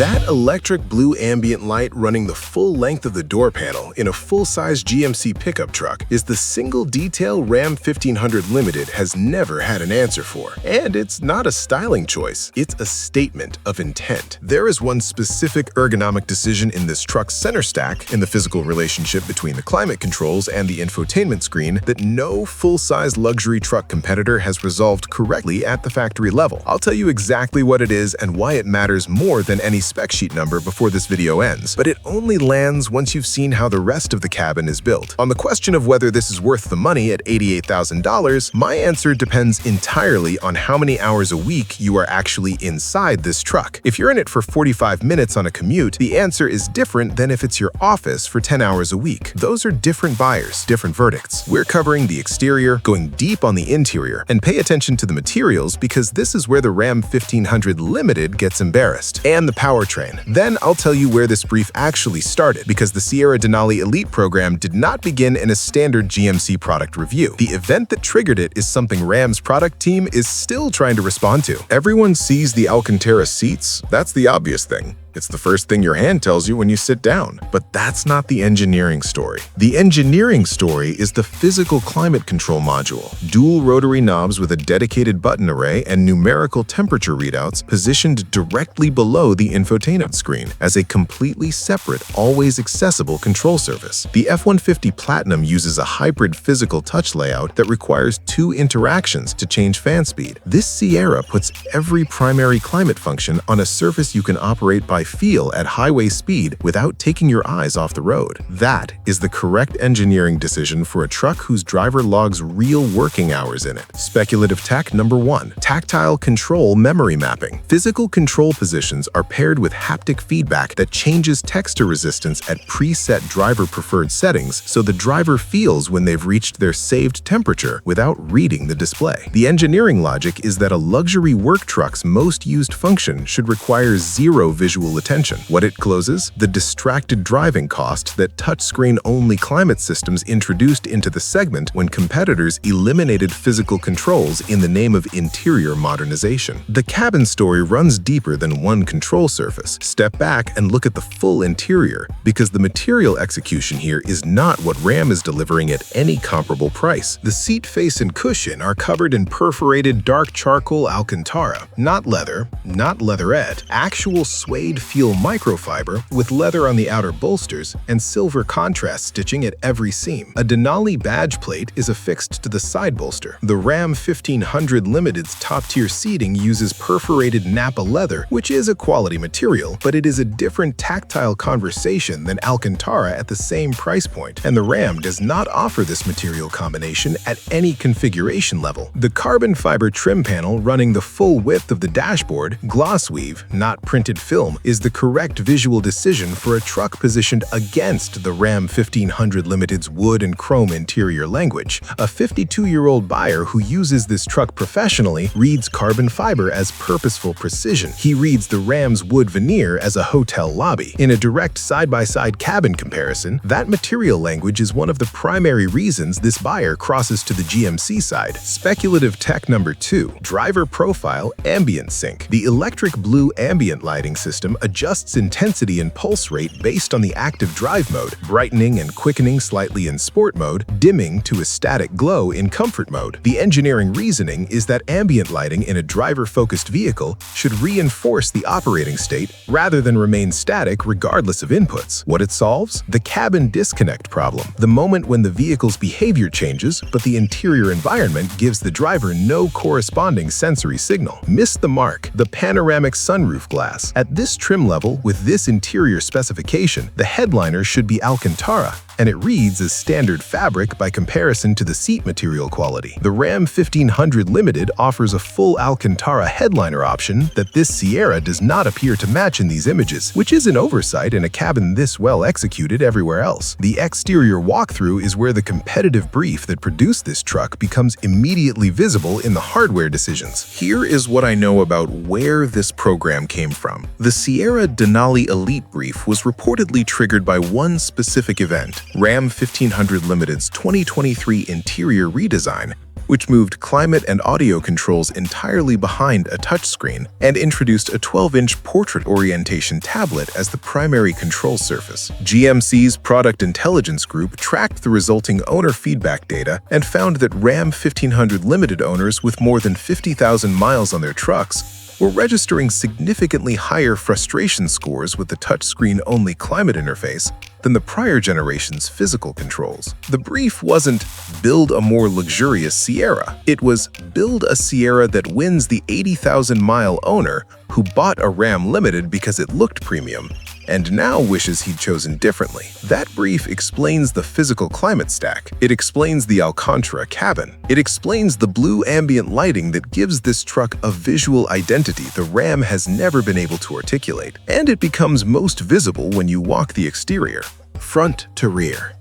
That electric blue ambient light running the full length of the door panel in a full-size GMC pickup truck is the single detail Ram 1500 Limited has never had an answer for. And it's not a styling choice, it's a statement of intent. There is one specific ergonomic decision in this truck's center stack, in the physical relationship between the climate controls and the infotainment screen, that no full-size luxury truck competitor has resolved correctly at the factory level. I'll tell you exactly what it is and why it matters more than any spec sheet number before this video ends, but it only lands once you've seen how the rest of the cabin is built. On the question of whether this is worth the money at $88,000, my answer depends entirely on how many hours a week you are actually inside this truck. If you're in it for 45 minutes on a commute, the answer is different than if it's your office for 10 hours a week. Those are different buyers, different verdicts. We're covering the exterior, going deep on the interior, and pay attention to the materials because this is where the Ram 1500 Limited gets embarrassed, and the powertrain. Then I'll tell you where this brief actually started, because the Sierra Denali Elite program did not begin in a standard GMC product review. The event that triggered it is something Ram's product team is still trying to respond to. Everyone sees the Alcantara seats. That's the obvious thing. It's the first thing your hand tells you when you sit down. But that's not the engineering story. The engineering story is the physical climate control module. Dual rotary knobs with a dedicated button array and numerical temperature readouts positioned directly below the infotainment screen as a completely separate, always accessible control surface. The F-150 Platinum uses a hybrid physical touch layout that requires 2 interactions to change fan speed. This Sierra puts every primary climate function on a surface you can operate by feel at highway speed without taking your eyes off the road. That is the correct engineering decision for a truck whose driver logs real working hours in it. Speculative tech number 1. Tactile control memory mapping. Physical control positions are paired with haptic feedback that changes texture resistance at preset driver-preferred settings so the driver feels when they've reached their saved temperature without reading the display. The engineering logic is that a luxury work truck's most used function should require zero visual attention. What it closes? The distracted driving cost that touchscreen-only climate systems introduced into the segment when competitors eliminated physical controls in the name of interior modernization. The cabin story runs deeper than one control surface. Step back and look at the full interior, because the material execution here is not what Ram is delivering at any comparable price. The seat face and cushion are covered in perforated dark charcoal Alcantara, not leather, not leatherette, actual suede feel microfiber with leather on the outer bolsters and silver contrast stitching at every seam. A Denali badge plate is affixed to the side bolster. The Ram 1500 Limited's top-tier seating uses perforated Napa leather, which is a quality material, but it is a different tactile conversation than Alcantara at the same price point, and the Ram does not offer this material combination at any configuration level. The carbon fiber trim panel running the full width of the dashboard, gloss weave, not printed film, is the correct visual decision for a truck positioned against the Ram 1500 Limited's wood and chrome interior language. A 52-year-old buyer who uses this truck professionally reads carbon fiber as purposeful precision. He reads the Ram's wood veneer as a hotel lobby. In a direct side-by-side cabin comparison, that material language is one of the primary reasons this buyer crosses to the GMC side. Speculative tech number 2. Driver profile ambient sync. The electric blue ambient lighting system adjusts intensity and pulse rate based on the active drive mode, brightening and quickening slightly in sport mode, dimming to a static glow in comfort mode. The engineering reasoning is that ambient lighting in a driver-focused vehicle should reinforce the operating state rather than remain static regardless of inputs. What it solves? The cabin disconnect problem. The moment when the vehicle's behavior changes, but the interior environment gives the driver no corresponding sensory signal. Miss the mark. The panoramic sunroof glass. At this trim level, with this interior specification, the headliner should be Alcantara, and it reads as standard fabric by comparison to the seat material quality. The Ram 1500 Limited offers a full Alcantara headliner option that this Sierra does not appear to match in these images, which is an oversight in a cabin this well executed everywhere else. The exterior walkthrough is where the competitive brief that produced this truck becomes immediately visible in the hardware decisions. Here is what I know about where this program came from. The Sierra Denali Elite brief was reportedly triggered by one specific event: Ram 1500 Limited's 2023 interior redesign, which moved climate and audio controls entirely behind a touchscreen and introduced a 12-inch portrait orientation tablet as the primary control surface. GMC's Product Intelligence Group tracked the resulting owner feedback data and found that Ram 1500 Limited owners with more than 50,000 miles on their trucks were registering significantly higher frustration scores with the touchscreen-only climate interface than the prior generation's physical controls. The brief wasn't build a more luxurious Sierra. It was build a Sierra that wins the 80,000-mile owner who bought a Ram Limited because it looked premium and now wishes he'd chosen differently. That brief explains the physical climate stack. It explains the Alcantara cabin. It explains the blue ambient lighting that gives this truck a visual identity the Ram has never been able to articulate. And it becomes most visible when you walk the exterior, front to rear.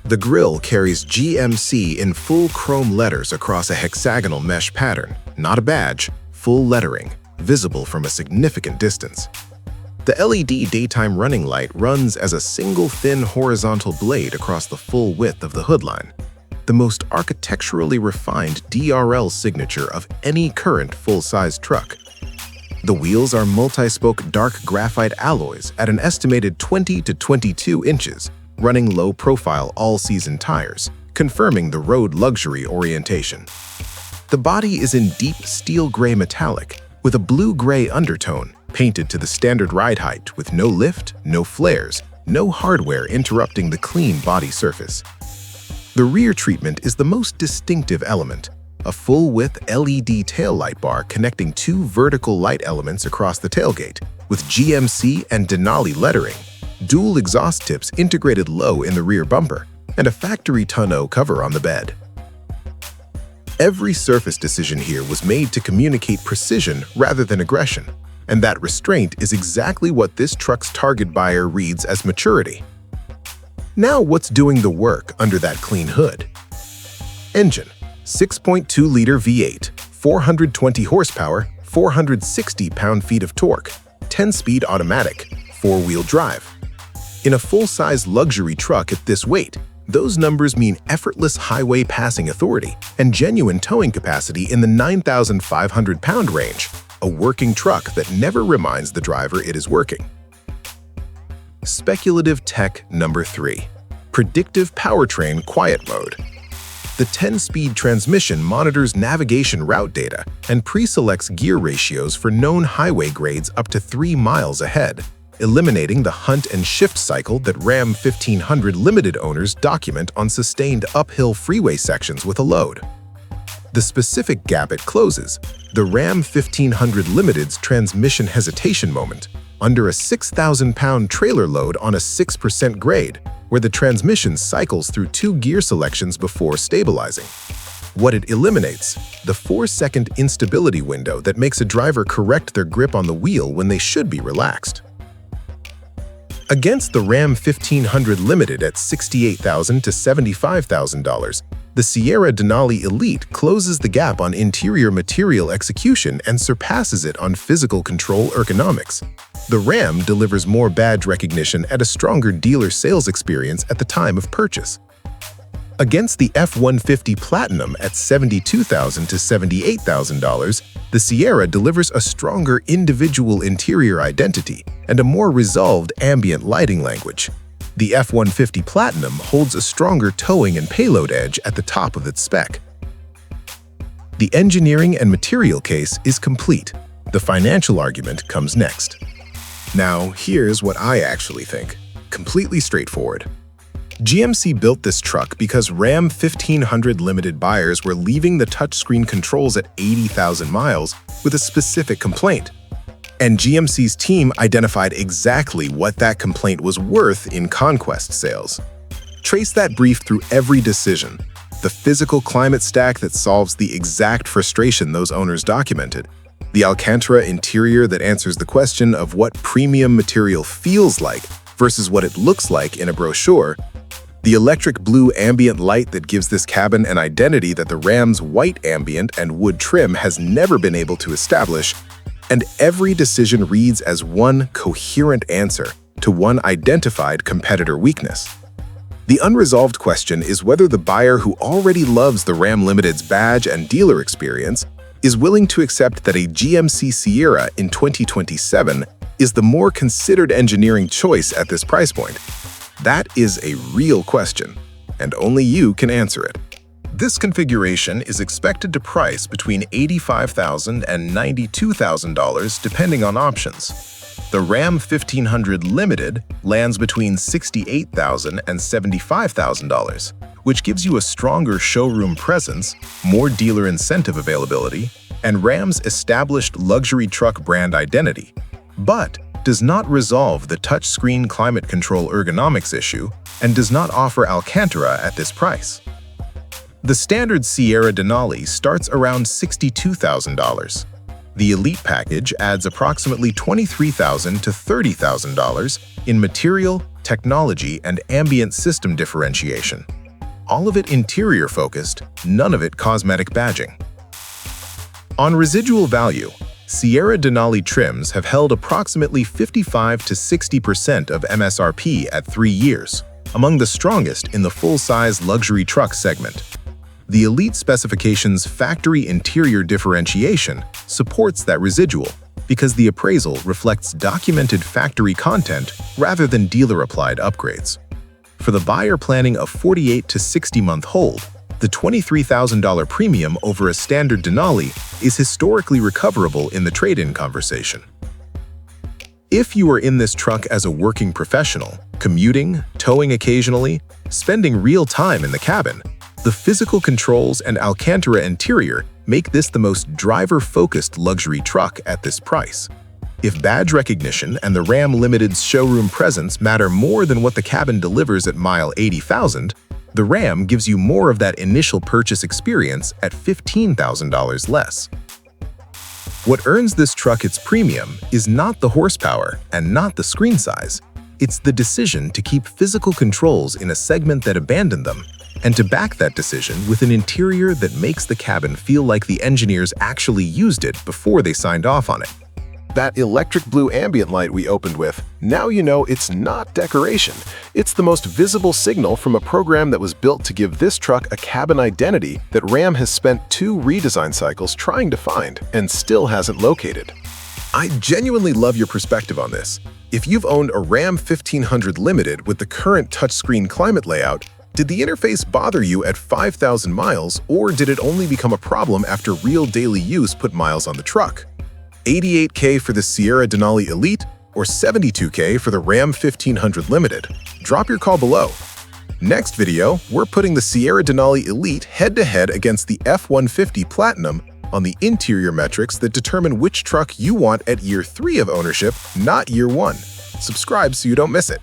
The grille carries GMC in full chrome letters across a hexagonal mesh pattern, not a badge, full lettering, visible from a significant distance. The LED daytime running light runs as a single thin horizontal blade across the full width of the hoodline, the most architecturally refined DRL signature of any current full-size truck. The wheels are multi-spoke dark graphite alloys at an estimated 20 to 22 inches, running low-profile all-season tires, confirming the road luxury orientation. The body is in deep steel gray metallic, with a blue-gray undertone, painted to the standard ride height with no lift, no flares, no hardware interrupting the clean body surface. The rear treatment is the most distinctive element, a full-width LED taillight bar connecting two vertical light elements across the tailgate, with GMC and Denali lettering, dual exhaust tips integrated low in the rear bumper, and a factory tonneau cover on the bed. Every surface decision here was made to communicate precision rather than aggression, and that restraint is exactly what this truck's target buyer reads as maturity. Now what's doing the work under that clean hood? Engine: 6.2-liter V8, 420 horsepower, 460 pound-feet of torque, 10-speed automatic, 4-wheel drive. In a full-size luxury truck at this weight, those numbers mean effortless highway passing authority and genuine towing capacity in the 9,500-pound range, a working truck that never reminds the driver it is working. Speculative tech number 3. Predictive Powertrain Quiet Mode. The 10-speed transmission monitors navigation route data and pre-selects gear ratios for known highway grades up to 3 miles ahead, eliminating the hunt and shift cycle that Ram 1500 Limited owners document on sustained uphill freeway sections with a load. The specific gap it closes, the Ram 1500 Limited's transmission hesitation moment, under a 6,000-pound trailer load on a 6% grade, where the transmission cycles through 2 gear selections before stabilizing. What it eliminates, the 4-second instability window that makes a driver correct their grip on the wheel when they should be relaxed. Against the Ram 1500 Limited at $68,000 to $75,000, the Sierra Denali Elite closes the gap on interior material execution and surpasses it on physical control ergonomics. The Ram delivers more badge recognition and a stronger dealer sales experience at the time of purchase. Against the F-150 Platinum at $72,000 to $78,000, the Sierra delivers a stronger individual interior identity and a more resolved ambient lighting language. The F-150 Platinum holds a stronger towing and payload edge at the top of its spec. The engineering and material case is complete. The financial argument comes next. Now, here's what I actually think. Completely straightforward. GMC built this truck because Ram 1500 Limited buyers were leaving the touchscreen controls at 80,000 miles with a specific complaint. And GMC's team identified exactly what that complaint was worth in conquest sales. Trace that brief through every decision. The physical climate stack that solves the exact frustration those owners documented. The Alcantara interior that answers the question of what premium material feels like versus what it looks like in a brochure. The electric blue ambient light that gives this cabin an identity that the Ram's white ambient and wood trim has never been able to establish. And every decision reads as one coherent answer to one identified competitor weakness. The unresolved question is whether the buyer who already loves the Ram Limited's badge and dealer experience is willing to accept that a GMC Sierra in 2027 is the more considered engineering choice at this price point. That is a real question, and only you can answer it. This configuration is expected to price between $85,000 and $92,000 depending on options. The Ram 1500 Limited lands between $68,000 and $75,000, which gives you a stronger showroom presence, more dealer incentive availability, and Ram's established luxury truck brand identity, but does not resolve the touchscreen climate control ergonomics issue and does not offer Alcantara at this price. The standard Sierra Denali starts around $62,000. The Elite package adds approximately $23,000 to $30,000 in material, technology, and ambient system differentiation. All of it interior-focused, none of it cosmetic badging. On residual value, Sierra Denali trims have held approximately 55 to 60% of MSRP at 3 years, among the strongest in the full-size luxury truck segment. The Elite specification's factory interior differentiation supports that residual because the appraisal reflects documented factory content rather than dealer-applied upgrades. For the buyer planning a 48 to 60-month hold, the $23,000 premium over a standard Denali is historically recoverable in the trade-in conversation. If you are in this truck as a working professional, commuting, towing occasionally, spending real time in the cabin, the physical controls and Alcantara interior make this the most driver-focused luxury truck at this price. If badge recognition and the Ram Limited's showroom presence matter more than what the cabin delivers at mile 80,000, the Ram gives you more of that initial purchase experience at $15,000 less. What earns this truck its premium is not the horsepower and not the screen size. It's the decision to keep physical controls in a segment that abandoned them, and to back that decision with an interior that makes the cabin feel like the engineers actually used it before they signed off on it. That electric blue ambient light we opened with, now you know it's not decoration. It's the most visible signal from a program that was built to give this truck a cabin identity that Ram has spent 2 redesign cycles trying to find and still hasn't located. I genuinely love your perspective on this. If you've owned a Ram 1500 Limited with the current touchscreen climate layout, did the interface bother you at 5,000 miles, or did it only become a problem after real daily use put miles on the truck? $88K for the Sierra Denali Elite, or $72K for the Ram 1500 Limited? Drop your call below. Next video, we're putting the Sierra Denali Elite head-to-head against the F-150 Platinum on the interior metrics that determine which truck you want at year 3 of ownership, not year 1. Subscribe so you don't miss it.